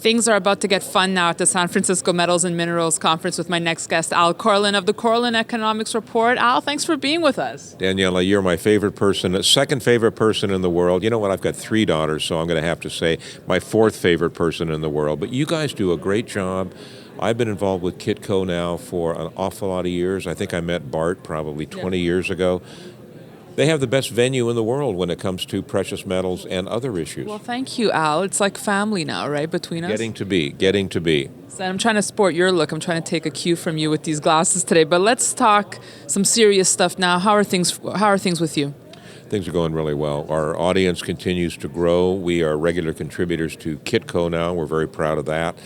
Things are about to get fun now at the San Francisco Metals and Minerals Conference with my next guest, Al Korelin of the Korelin Economics Report. Al, thanks for being with us. Daniela, you're my favorite person, second favorite person in the world. You know what? I've got 3 daughters, so I'm going to have to say my 4th favorite person in the world. But you guys do a great job. I've been involved with Kitco now for an awful lot of years. I think I met Bart probably 20 years ago. They have the best venue in the world when it comes to precious metals and other issues. Well, thank you, Al. It's like family now, right, between us? Getting to be. So I'm trying to sport your look. I'm trying to take a cue from you with these glasses today. But let's talk some serious stuff now. How are things with you? Things are going really well. Our audience continues to grow. We are regular contributors to Kitco now. We're very proud of that.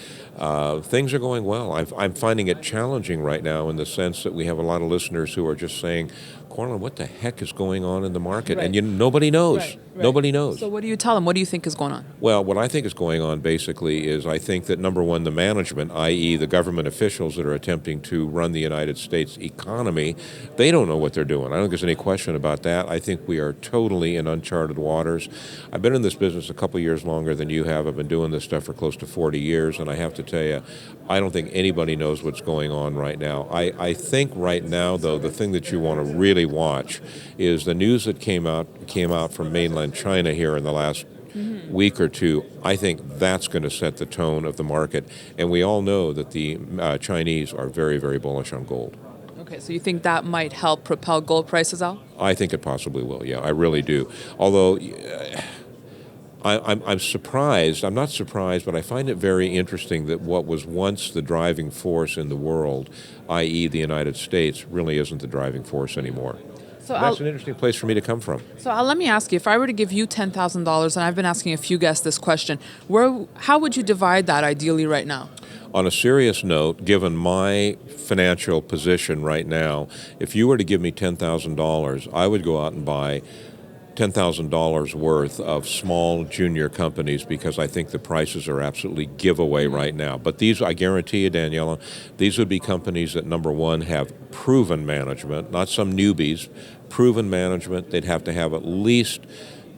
Things are going well. I'm finding it challenging right now in the sense that we have a lot of listeners who are just saying, Korelin, what the heck is going on in the market? Right. And nobody knows. Right. Nobody knows. So what do you tell them? What do you think is going on? Well, what I think is going on basically is I think that, number one, the management, i.e. the government officials that are attempting to run the United States economy, they don't know what they're doing. I don't think there's any question about that. I think we are totally in uncharted waters. I've been in this business a couple years longer than you have. I've been doing this stuff for close to 40 years, and I have to tell you, I don't think anybody knows what's going on right now. I think right now, though, the thing that you want to really watch is the news that came out from mainland China here in the last week or two. I think that's going to set the tone of the market, and we all know that the Chinese are very, very bullish on gold. Okay, so you think that might help propel gold prices out? I think it possibly will, yeah, I really do. Although I'm surprised, I'm not surprised, but I find it very interesting that what was once the driving force in the world, i.e. the United States, really isn't the driving force anymore. So that's an interesting place for me to come from. So let me ask you, if I were to give you $10,000, and I've been asking a few guests this question, how would you divide that ideally right now? On a serious note, given my financial position right now, if you were to give me $10,000, I would go out and buy $10,000 worth of small junior companies because I think the prices are absolutely giveaway right now. But these, I guarantee you, Daniela, these would be companies that, number one, have proven management, not some newbies, proven management. They'd have to have at least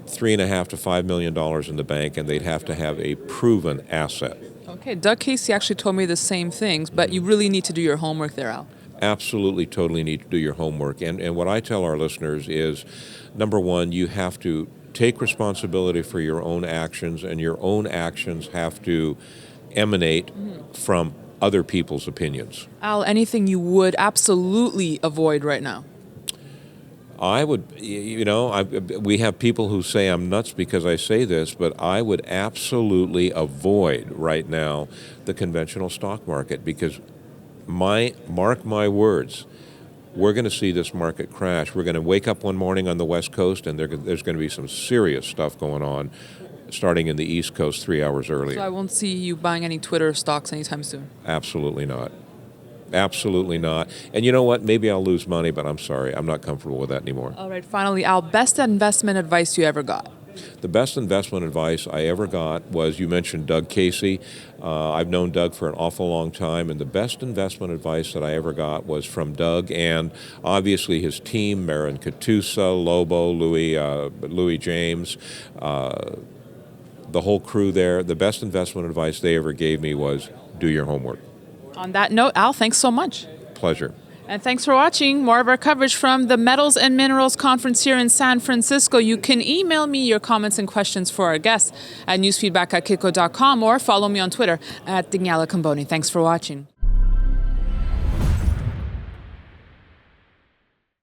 $3.5 to $5 million in the bank, and they'd have to have a proven asset. Okay, Doug Casey actually told me the same things, but you really need to do your homework there, Al. Absolutely, totally need to do your homework. And what I tell our listeners is, number one, you have to take responsibility for your own actions, and your own actions have to emanate from other people's opinions. Al, anything you would absolutely avoid right now? I would, we have people who say I'm nuts because I say this, but I would absolutely avoid right now the conventional stock market because mark my words, we're going to see this market crash. We're going to wake up one morning on the West Coast, and there's going to be some serious stuff going on starting in the East Coast 3 hours earlier. So I won't see you buying any Twitter stocks anytime soon? Absolutely not. Absolutely not. And you know what? Maybe I'll lose money, but I'm sorry. I'm not comfortable with that anymore. All right, finally, Al, best investment advice you ever got? The best investment advice I ever got was, you mentioned Doug Casey. I've known Doug for an awful long time, and the best investment advice that I ever got was from Doug and obviously his team, Marin Katusa, Lobo, Louis James, the whole crew there. The best investment advice they ever gave me was do your homework. On that note, Al, thanks so much. Pleasure. And thanks for watching more of our coverage from the Metals and Minerals Conference here in San Francisco. You can email me your comments and questions for our guests at newsfeedback@kitco.com or follow me on Twitter at Daniela Cambone. Thanks for watching.